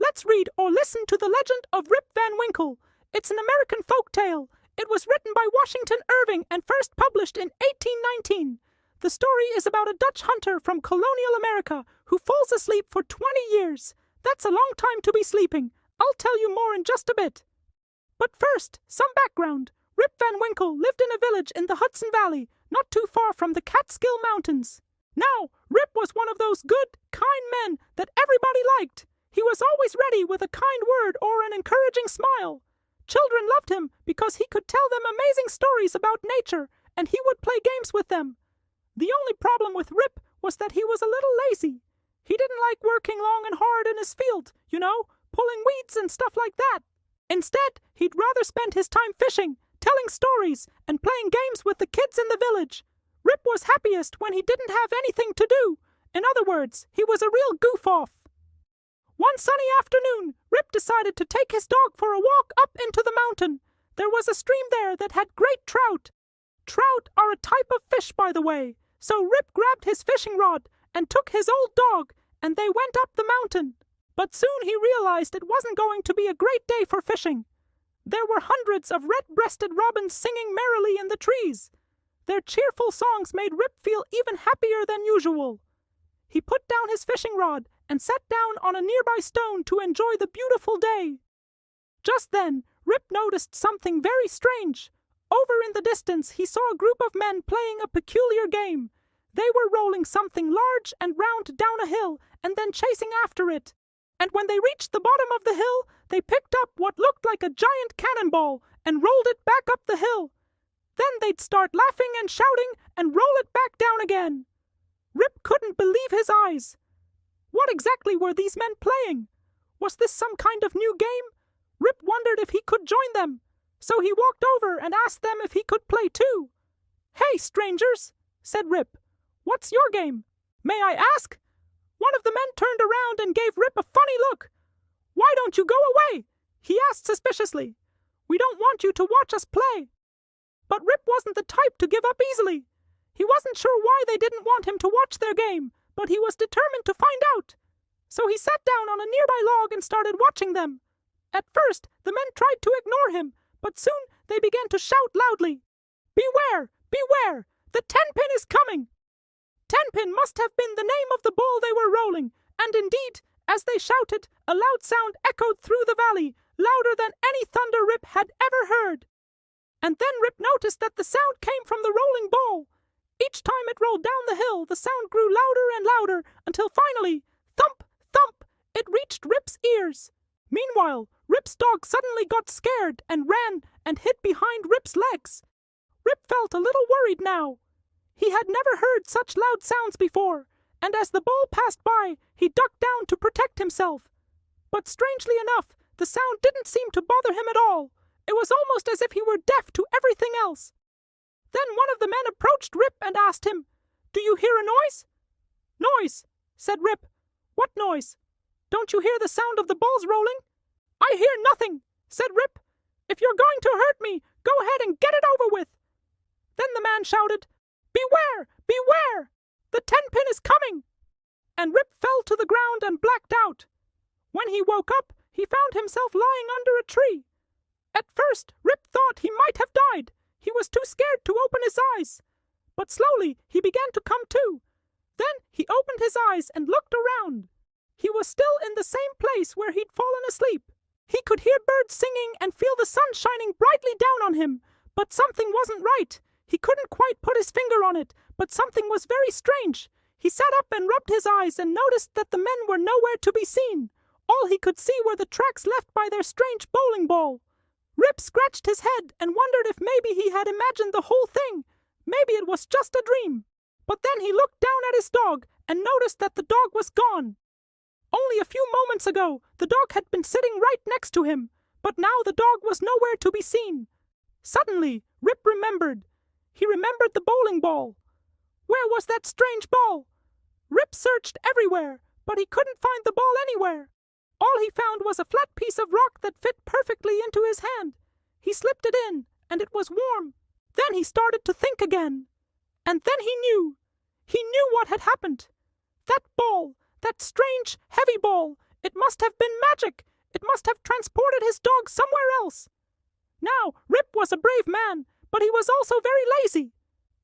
Let's read or listen to the legend of Rip Van Winkle. It's an American folk tale. It was written by Washington Irving and first published in 1819. The story is about a Dutch hunter from colonial America who falls asleep for 20 years. That's a long time to be sleeping. I'll tell you more in just a bit. But first, some background. Rip Van Winkle lived in a village in the Hudson Valley, not too far from the Catskill Mountains. Now, Rip was one of those good, kind men that everybody liked. He was always ready with a kind word or an encouraging smile. Children loved him because he could tell them amazing stories about nature, and he would play games with them. The only problem with Rip was that he was a little lazy. He didn't like working long and hard in his field, pulling weeds and stuff like that. Instead, he'd rather spend his time fishing, telling stories, and playing games with the kids in the village. Rip was happiest when he didn't have anything to do. In other words, he was a real goof-off. One sunny afternoon, Rip decided to take his dog for a walk up into the mountain. There was a stream there that had great trout. Trout are a type of fish, by the way. So Rip grabbed his fishing rod and took his old dog, and they went up the mountain. But soon he realized it wasn't going to be a great day for fishing. There were hundreds of red-breasted robins singing merrily in the trees. Their cheerful songs made Rip feel even happier than usual. He put down his fishing rod and sat down on a nearby stone to enjoy the beautiful day. Just then, Rip noticed something very strange. Over in the distance, he saw a group of men playing a peculiar game. They were rolling something large and round down a hill and then chasing after it. And when they reached the bottom of the hill, they picked up what looked like a giant cannonball and rolled it back up the hill. Then they'd start laughing and shouting and roll it back down again. Rip couldn't believe his eyes. What exactly were these men playing? Was this some kind of new game? Rip wondered if he could join them. So he walked over and asked them if he could play too. "Hey, strangers," said Rip. "What's your game? May I ask?" One of the men turned around and gave Rip a funny look. "Why don't you go away?" he asked suspiciously. "We don't want you to watch us play." But Rip wasn't the type to give up easily. He wasn't sure why they didn't want him to watch their game, but he was determined to find out. So he sat down on a nearby log and started watching them. At first, the men tried to ignore him, but soon they began to shout loudly, "Beware! Beware! The 10-pin is coming!" 10-pin must have been the name of the ball they were rolling, and indeed, as they shouted, a loud sound echoed through the valley, louder than any thunder Rip had ever heard. And then Rip noticed that the sound came from the rolling ball. Each time it rolled down the hill, the sound grew louder and louder, until finally, thump, thump, it reached Rip's ears. Meanwhile, Rip's dog suddenly got scared and ran and hid behind Rip's legs. Rip felt a little worried now. He had never heard such loud sounds before, and as the ball passed by, he ducked down to protect himself. But strangely enough, the sound didn't seem to bother him at all. It was almost as if he were deaf to everything else. Then one of the men approached Rip and asked him, "Do you hear a noise?" "Noise," said Rip. "What noise? Don't you hear the sound of the balls rolling?" "I hear nothing," said Rip. "If you're going to hurt me, go ahead and get it over with." Then the man shouted, "Beware! Beware! The 10-pin is coming!" And Rip fell to the ground and blacked out. When he woke up, he found himself lying under a tree. At first, Rip thought he might have died. He was too scared to open his eyes. But slowly, he began to come to. Then he opened his eyes and looked around. He was still in the same place where he'd fallen asleep. He could hear birds singing and feel the sun shining brightly down on him. But something wasn't right. He couldn't quite put his finger on it, but something was very strange. He sat up and rubbed his eyes and noticed that the men were nowhere to be seen. All he could see were the tracks left by their strange bowling ball. Rip scratched his head and wondered if maybe he had imagined the whole thing. Maybe it was just a dream. But then he looked down at his dog and noticed that the dog was gone. Only a few moments ago, the dog had been sitting right next to him, but now the dog was nowhere to be seen. Suddenly, Rip remembered. He remembered the bowling ball. Where was that strange ball? Rip searched everywhere, but he couldn't find the ball anywhere. All he found was a flat piece of rock that fit perfectly into his hand. He slipped it in, and it was warm. Then he started to think again. And then he knew. He knew what had happened. That ball, that strange, heavy ball, it must must have been magic. It must have transported his dog somewhere else. Now, Rip was a brave man, but he was also very lazy.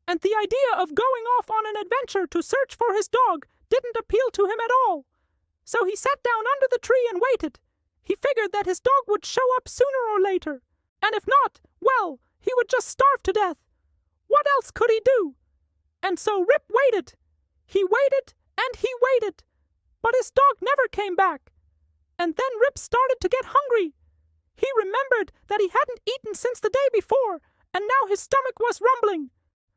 And the idea of going off on an adventure to search for his dog didn't appeal to him at all. So he sat down under the tree and waited. He figured that his dog would show up sooner or later. And if not, well, he would just starve to death. What else could he do? And so Rip waited. He waited and he waited. But his dog never came back. And then Rip started to get hungry. He remembered that he hadn't eaten since the day before, and now his stomach was rumbling.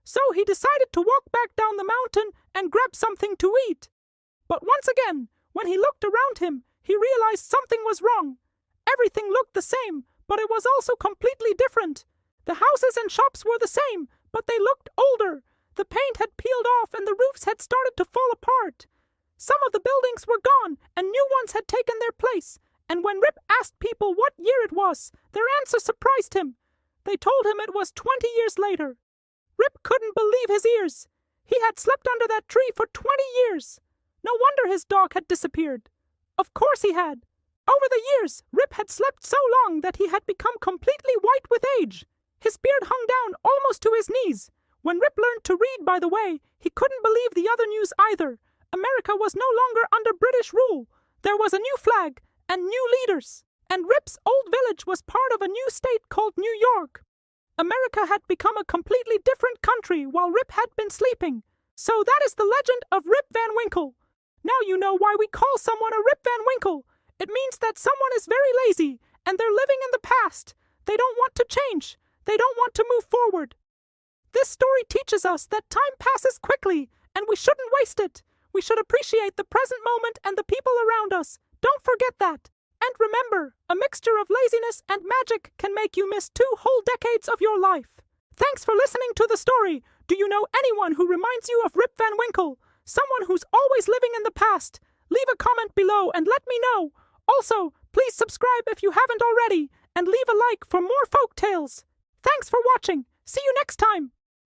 So he decided to walk back down the mountain and grab something to eat. But once again, when he looked around him, he realized something was wrong. Everything looked the same, but it was also completely different. The houses and shops were the same, but they looked older. The paint had peeled off and the roofs had started to fall apart. Some of the buildings were gone and new ones had taken their place. And when Rip asked people what year it was, their answer surprised him. They told him it was 20 years later. Rip couldn't believe his ears. He had slept under that tree for 20 years. No wonder his dog had disappeared. Of course he had. Over the years, Rip had slept so long that he had become completely white with age. His beard hung down almost to his knees. When Rip learned to read, by the way, he couldn't believe the other news either. America was no longer under British rule. There was a new flag and new leaders. And Rip's old village was part of a new state called New York. America had become a completely different country while Rip had been sleeping. So that is the legend of Rip Van Winkle. Now you know why we call someone a Rip Van Winkle. It means that someone is very lazy and they're living in the past. They don't want to change. They don't want to move forward. This story teaches us that time passes quickly and we shouldn't waste it. We should appreciate the present moment and the people around us. Don't forget that. And remember, a mixture of laziness and magic can make you miss 2 whole decades of your life. Thanks for listening to the story. Do you know anyone who reminds you of Rip Van Winkle? Someone who's always living in the past? Leave a comment below and let me know. Also, please subscribe if you haven't already, and leave a like for more folk tales. Thanks for watching. See you next time.